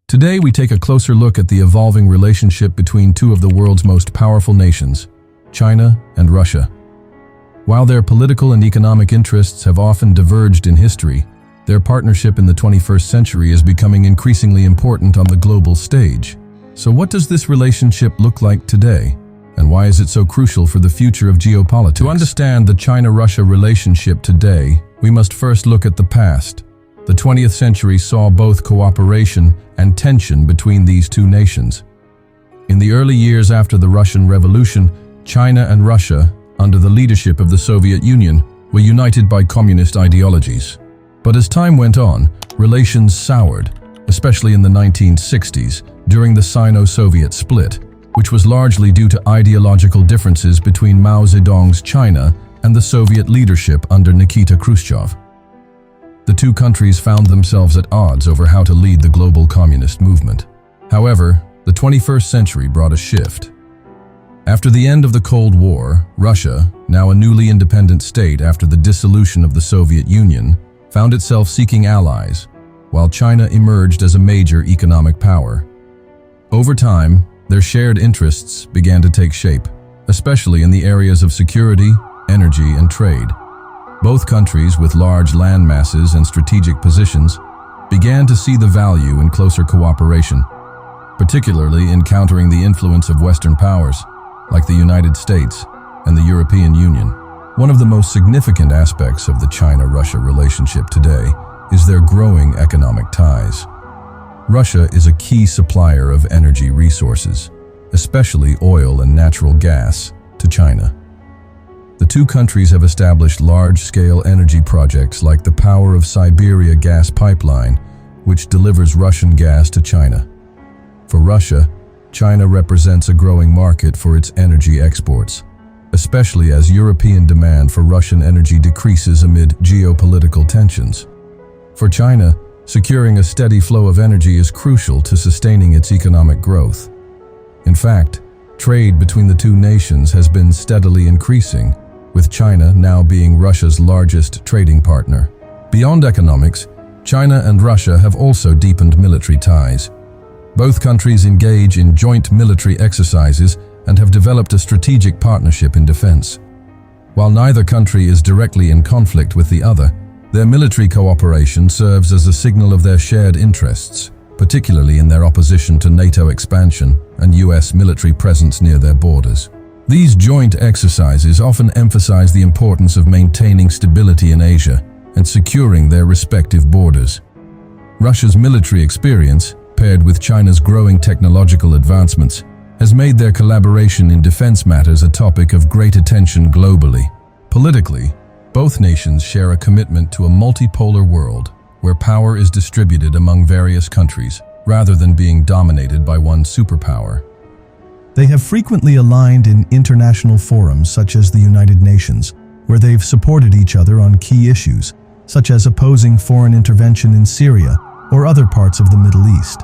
Today we take a closer look at the evolving relationship between two of the world's most powerful nations, China and Russia. While their political and economic interests have often diverged in history, their partnership in the 21st century is becoming increasingly important on the global stage. So what does this relationship look like today? And why is it so crucial for the future of geopolitics? To understand the China-Russia relationship today, we must first look at the past. The 20th century saw both cooperation and tension between these two nations. In the early years after the Russian Revolution, China and Russia, under the leadership of the Soviet Union, were united by communist ideologies. But as time went on, relations soured, especially in the 1960s, during the Sino-Soviet split, which was largely due to ideological differences between Mao Zedong's China and the Soviet leadership under Nikita Khrushchev. The two countries found themselves at odds over how to lead the global communist movement. However, the 21st century brought a shift. After the end of the Cold War, Russia, now a newly independent state after the dissolution of the Soviet Union, found itself seeking allies, while China emerged as a major economic power. Over time, their shared interests began to take shape, especially in the areas of security, energy, and trade. Both countries, with large land masses and strategic positions, began to see the value in closer cooperation, particularly in countering the influence of Western powers, like the United States and the European Union. One of the most significant aspects of the China-Russia relationship today is their growing economic ties. Russia is a key supplier of energy resources, especially oil and natural gas, to China. The two countries have established large-scale energy projects like the Power of Siberia gas pipeline, which delivers Russian gas to China. For Russia, China represents a growing market for its energy exports, especially as European demand for Russian energy decreases amid geopolitical tensions. For China, securing a steady flow of energy is crucial to sustaining its economic growth. In fact, trade between the two nations has been steadily increasing, with China now being Russia's largest trading partner. Beyond economics, China and Russia have also deepened military ties. Both countries engage in joint military exercises and have developed a strategic partnership in defense. While neither country is directly in conflict with the other, their military cooperation serves as a signal of their shared interests, particularly in their opposition to NATO expansion and US military presence near their borders. These joint exercises often emphasize the importance of maintaining stability in Asia and securing their respective borders. Russia's military experience, paired with China's growing technological advancements, has made their collaboration in defense matters a topic of great attention globally. Politically, both nations share a commitment to a multipolar world where power is distributed among various countries rather than being dominated by one superpower. They have frequently aligned in international forums such as the United Nations, where they've supported each other on key issues, such as opposing foreign intervention in Syria or other parts of the Middle East.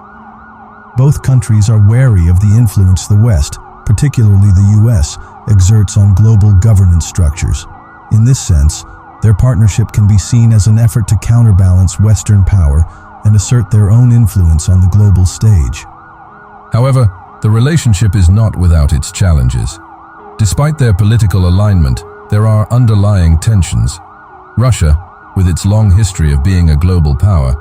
Both countries are wary of the influence the West, particularly the US, exerts on global governance structures. In this sense, their partnership can be seen as an effort to counterbalance Western power and assert their own influence on the global stage. However, the relationship is not without its challenges. Despite their political alignment, there are underlying tensions. Russia, with its long history of being a global power,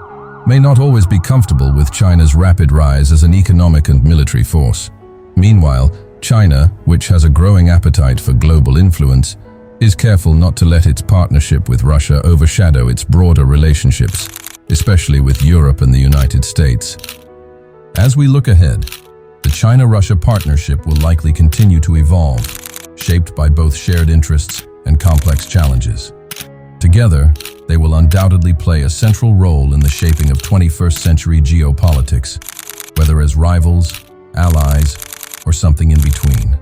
may not always be comfortable with China's rapid rise as an economic and military force. Meanwhile, China, which has a growing appetite for global influence, is careful not to let its partnership with Russia overshadow its broader relationships, especially with Europe and the United States. As we look ahead, the China-Russia partnership will likely continue to evolve, shaped by both shared interests and complex challenges. Together, they will undoubtedly play a central role in the shaping of 21st century geopolitics, whether as rivals, allies, or something in between.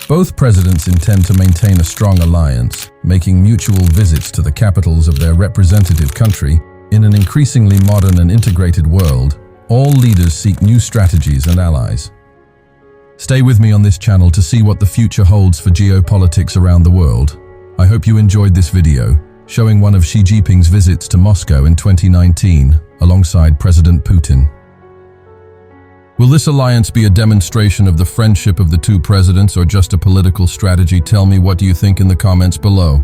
Both presidents intend to maintain a strong alliance, making mutual visits to the capitals of their representative country. In an increasingly modern and integrated world, all leaders seek new strategies and allies. Stay with me on this channel to see what the future holds for geopolitics around the world. I hope you enjoyed this video, showing one of Xi Jinping's visits to Moscow in 2019, alongside President Putin. Will this alliance be a demonstration of the friendship of the two presidents or just a political strategy? Tell me, what do you think in the comments below?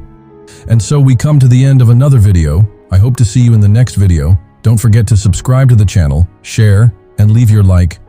And so we come to the end of another video. I hope to see you in the next video. Don't forget to subscribe to the channel, share, and leave your like.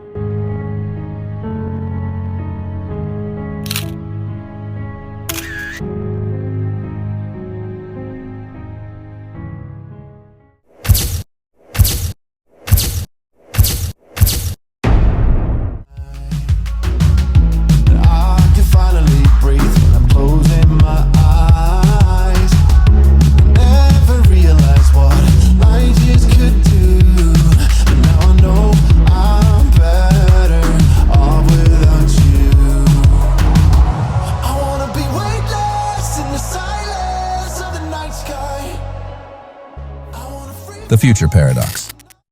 The future paradox.